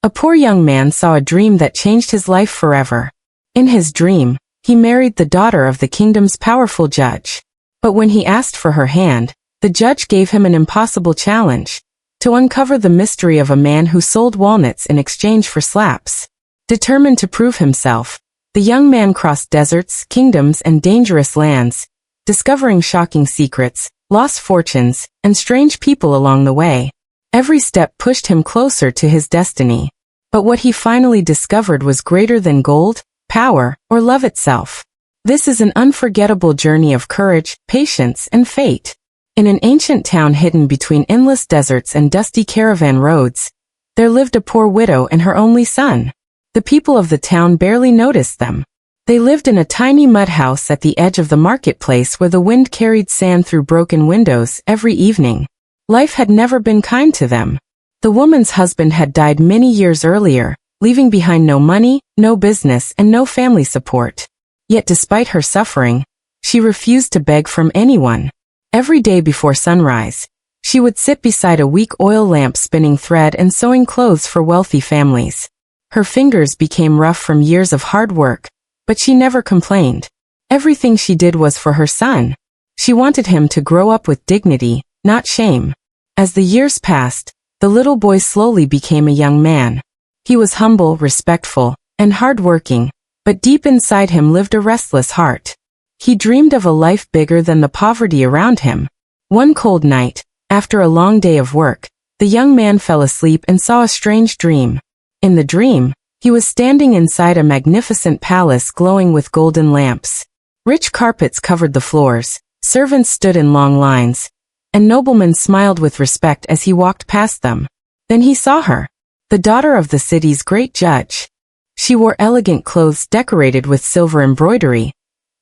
A poor young man saw a dream that changed his life forever. In his dream, he married the daughter of the kingdom's powerful judge. But when he asked for her hand, the judge gave him an impossible challenge: to uncover the mystery of a man who sold walnuts in exchange for slaps. Determined to prove himself, the young man crossed deserts, kingdoms, and dangerous lands, discovering shocking secrets, lost fortunes, and strange people along the way. Every step pushed him closer to his destiny. But what he finally discovered was greater than gold, power, or love itself. This is an unforgettable journey of courage, patience, and fate. In an ancient town hidden between endless deserts and dusty caravan roads, there lived a poor widow and her only son. The people of the town barely noticed them. They lived in a tiny mud house at the edge of the marketplace where the wind carried sand through broken windows every evening. Life had never been kind to them. The woman's husband had died many years earlier, leaving behind no money, no business, and no family support. Yet despite her suffering, she refused to beg from anyone. Every day before sunrise, she would sit beside a weak oil lamp spinning thread and sewing clothes for wealthy families. Her fingers became rough from years of hard work, but she never complained. Everything she did was for her son. She wanted him to grow up with dignity, not shame. As the years passed, the little boy slowly became a young man. He was humble, respectful, and hardworking, but deep inside him lived a restless heart. He dreamed of a life bigger than the poverty around him. One cold night, after a long day of work, the young man fell asleep and saw a strange dream. In the dream, he was standing inside a magnificent palace glowing with golden lamps. Rich carpets covered the floors, servants stood in long lines, and noblemen smiled with respect as he walked past them. Then he saw her, the daughter of the city's great judge. She wore elegant clothes decorated with silver embroidery,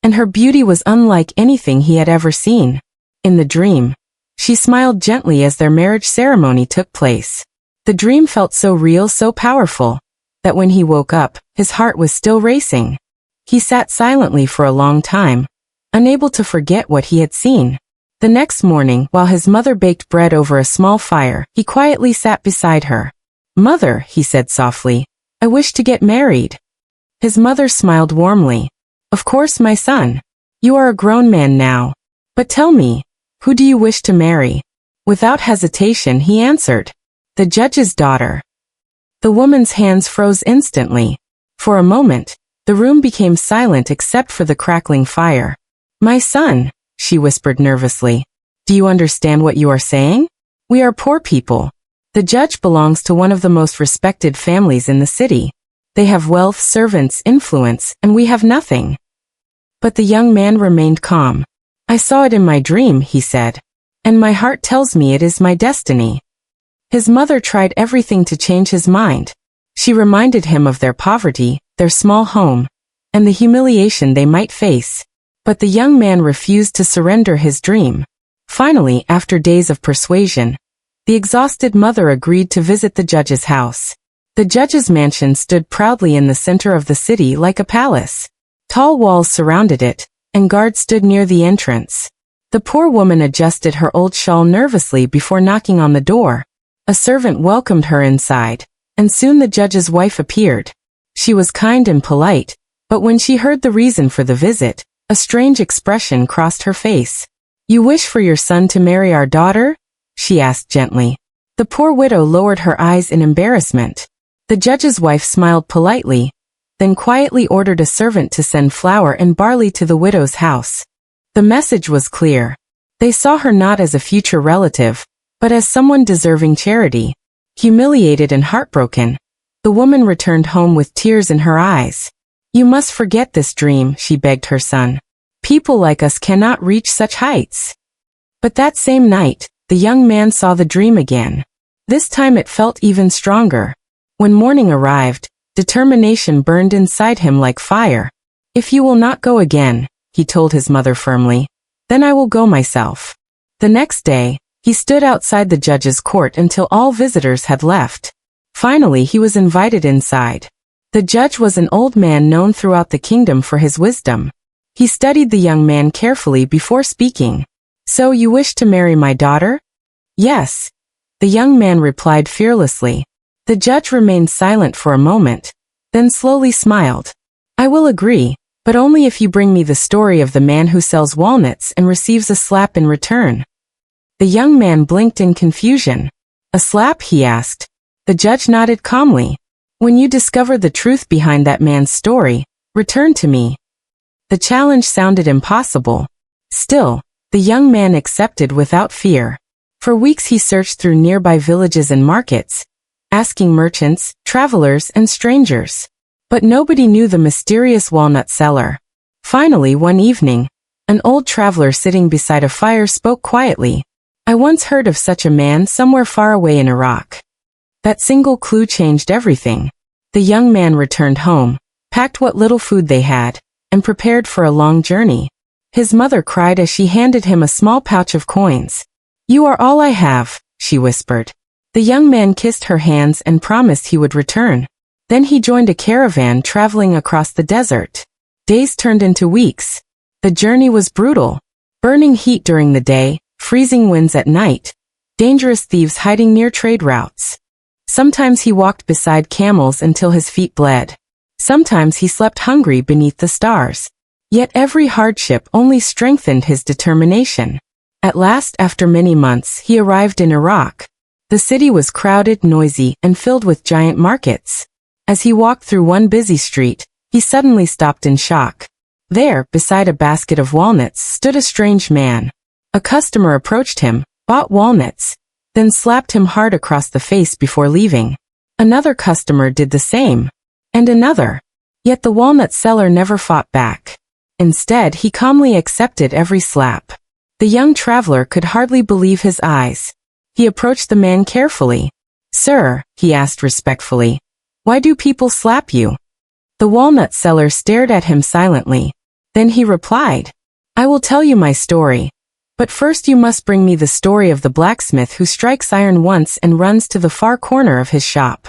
and her beauty was unlike anything he had ever seen. In the dream, she smiled gently as their marriage ceremony took place. The dream felt so real, so powerful, that when he woke up, his heart was still racing. He sat silently for a long time, unable to forget what he had seen. The next morning, while his mother baked bread over a small fire, he quietly sat beside her. "Mother," he said softly, "I wish to get married." His mother smiled warmly. "Of course, my son. You are a grown man now. But tell me, who do you wish to marry?" Without hesitation, he answered, "The judge's daughter." The woman's hands froze instantly. For a moment, the room became silent except for the crackling fire. "My son," she whispered nervously, "do you understand what you are saying? We are poor people. The judge belongs to one of the most respected families in the city. They have wealth, servants, influence, and we have nothing." But the young man remained calm. "I saw it in my dream," he said, "and my heart tells me it is my destiny." His mother tried everything to change his mind. She reminded him of their poverty, their small home, and the humiliation they might face. But the young man refused to surrender his dream. Finally, after days of persuasion, the exhausted mother agreed to visit the judge's house. The judge's mansion stood proudly in the center of the city like a palace. Tall walls surrounded it, and guards stood near the entrance. The poor woman adjusted her old shawl nervously before knocking on the door. A servant welcomed her inside, and soon the judge's wife appeared. She was kind and polite, but when she heard the reason for the visit, a strange expression crossed her face. "You wish for your son to marry our daughter?" she asked gently. The poor widow lowered her eyes in embarrassment. The judge's wife smiled politely, then quietly ordered a servant to send flour and barley to the widow's house. The message was clear. They saw her not as a future relative, but as someone deserving charity. Humiliated and heartbroken, the woman returned home with tears in her eyes. "You must forget this dream," she begged her son. "People like us cannot reach such heights." But that same night, the young man saw the dream again. This time it felt even stronger. When morning arrived, determination burned inside him like fire. "If you will not go again," he told his mother firmly, "then I will go myself." The next day, he stood outside the judge's court until all visitors had left. Finally, he was invited inside. The judge was an old man known throughout the kingdom for his wisdom. He studied the young man carefully before speaking. "So you wish to marry my daughter?" "Yes," the young man replied fearlessly. The judge remained silent for a moment, then slowly smiled. I will agree, but only if you bring me the story of the man who sells walnuts and receives a slap in return. The young man blinked in confusion. A slap, he asked. The judge nodded calmly. When you discover the truth behind that man's story, return to me. The challenge sounded impossible. Still, the young man accepted without fear. For weeks he searched through nearby villages and markets, asking merchants, travelers, and strangers. But nobody knew the mysterious walnut seller. Finally, one evening, an old traveler sitting beside a fire spoke quietly. I once heard of such a man somewhere far away in Iraq. That single clue changed everything. The young man returned home, packed what little food they had, and prepared for a long journey. His mother cried as she handed him a small pouch of coins. You are all I have, she whispered. The young man kissed her hands and promised he would return. Then he joined a caravan traveling across the desert. Days turned into weeks. The journey was brutal. Burning heat during the day, freezing winds at night, dangerous thieves hiding near trade routes. Sometimes he walked beside camels until his feet bled. Sometimes he slept hungry beneath the stars. Yet every hardship only strengthened his determination. At last, after many months, he arrived in Iraq. The city was crowded, noisy, and filled with giant markets. As he walked through one busy street, he suddenly stopped in shock. There, beside a basket of walnuts, stood a strange man. A customer approached him, bought walnuts, then slapped him hard across the face before leaving. Another customer did the same. And another. Yet the walnut seller never fought back. Instead, he calmly accepted every slap. The young traveler could hardly believe his eyes. He approached the man carefully. Sir, he asked respectfully, why do people slap you? The walnut seller stared at him silently. Then he replied, I will tell you my story. But first you must bring me the story of the blacksmith who strikes iron once and runs to the far corner of his shop.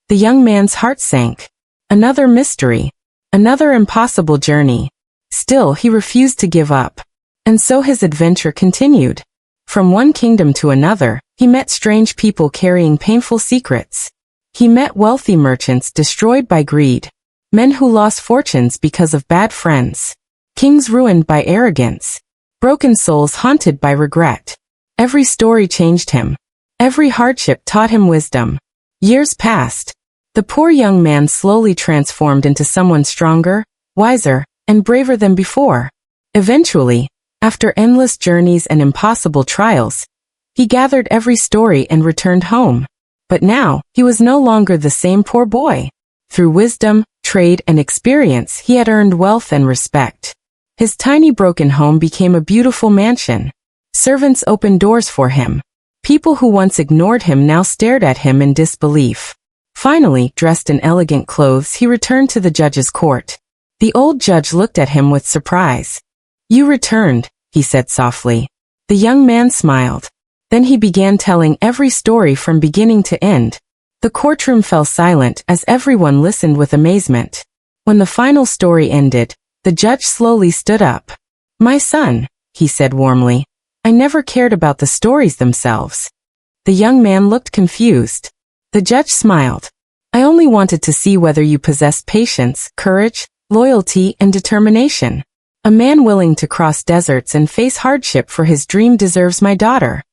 The young man's heart sank. Another mystery. Another impossible journey. Still, he refused to give up. And so his adventure continued. From one kingdom to another, he met strange people carrying painful secrets. He met wealthy merchants destroyed by greed. Men who lost fortunes because of bad friends. Kings ruined by arrogance. Broken souls haunted by regret. Every story changed him. Every hardship taught him wisdom. Years passed. The poor young man slowly transformed into someone stronger, wiser, and braver than before. Eventually, after endless journeys and impossible trials, he gathered every story and returned home. But now, he was no longer the same poor boy. Through wisdom, trade, and experience, he had earned wealth and respect. His tiny broken home became a beautiful mansion. Servants opened doors for him. People who once ignored him now stared at him in disbelief. Finally, dressed in elegant clothes, he returned to the judge's court. The old judge looked at him with surprise. You returned, he said softly. The young man smiled. Then he began telling every story from beginning to end. The courtroom fell silent as everyone listened with amazement. When the final story ended, the judge slowly stood up. My son, he said warmly, I never cared about the stories themselves. The young man looked confused. The judge smiled. I only wanted to see whether you possessed patience, courage, loyalty, and determination. A man willing to cross deserts and face hardship for his dream deserves my daughter.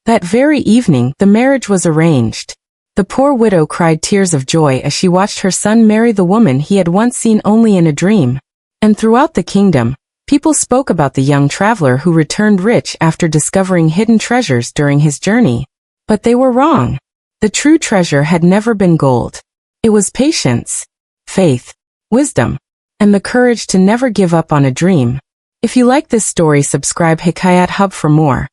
That very evening, the marriage was arranged. The poor widow cried tears of joy as she watched her son marry the woman he had once seen only in a dream. And throughout the kingdom, people spoke about the young traveler who returned rich after discovering hidden treasures during his journey. But they were wrong. The true treasure had never been gold. It was patience, faith, wisdom, and the courage to never give up on a dream. If you like this story, subscribe Hikayat Hub for more.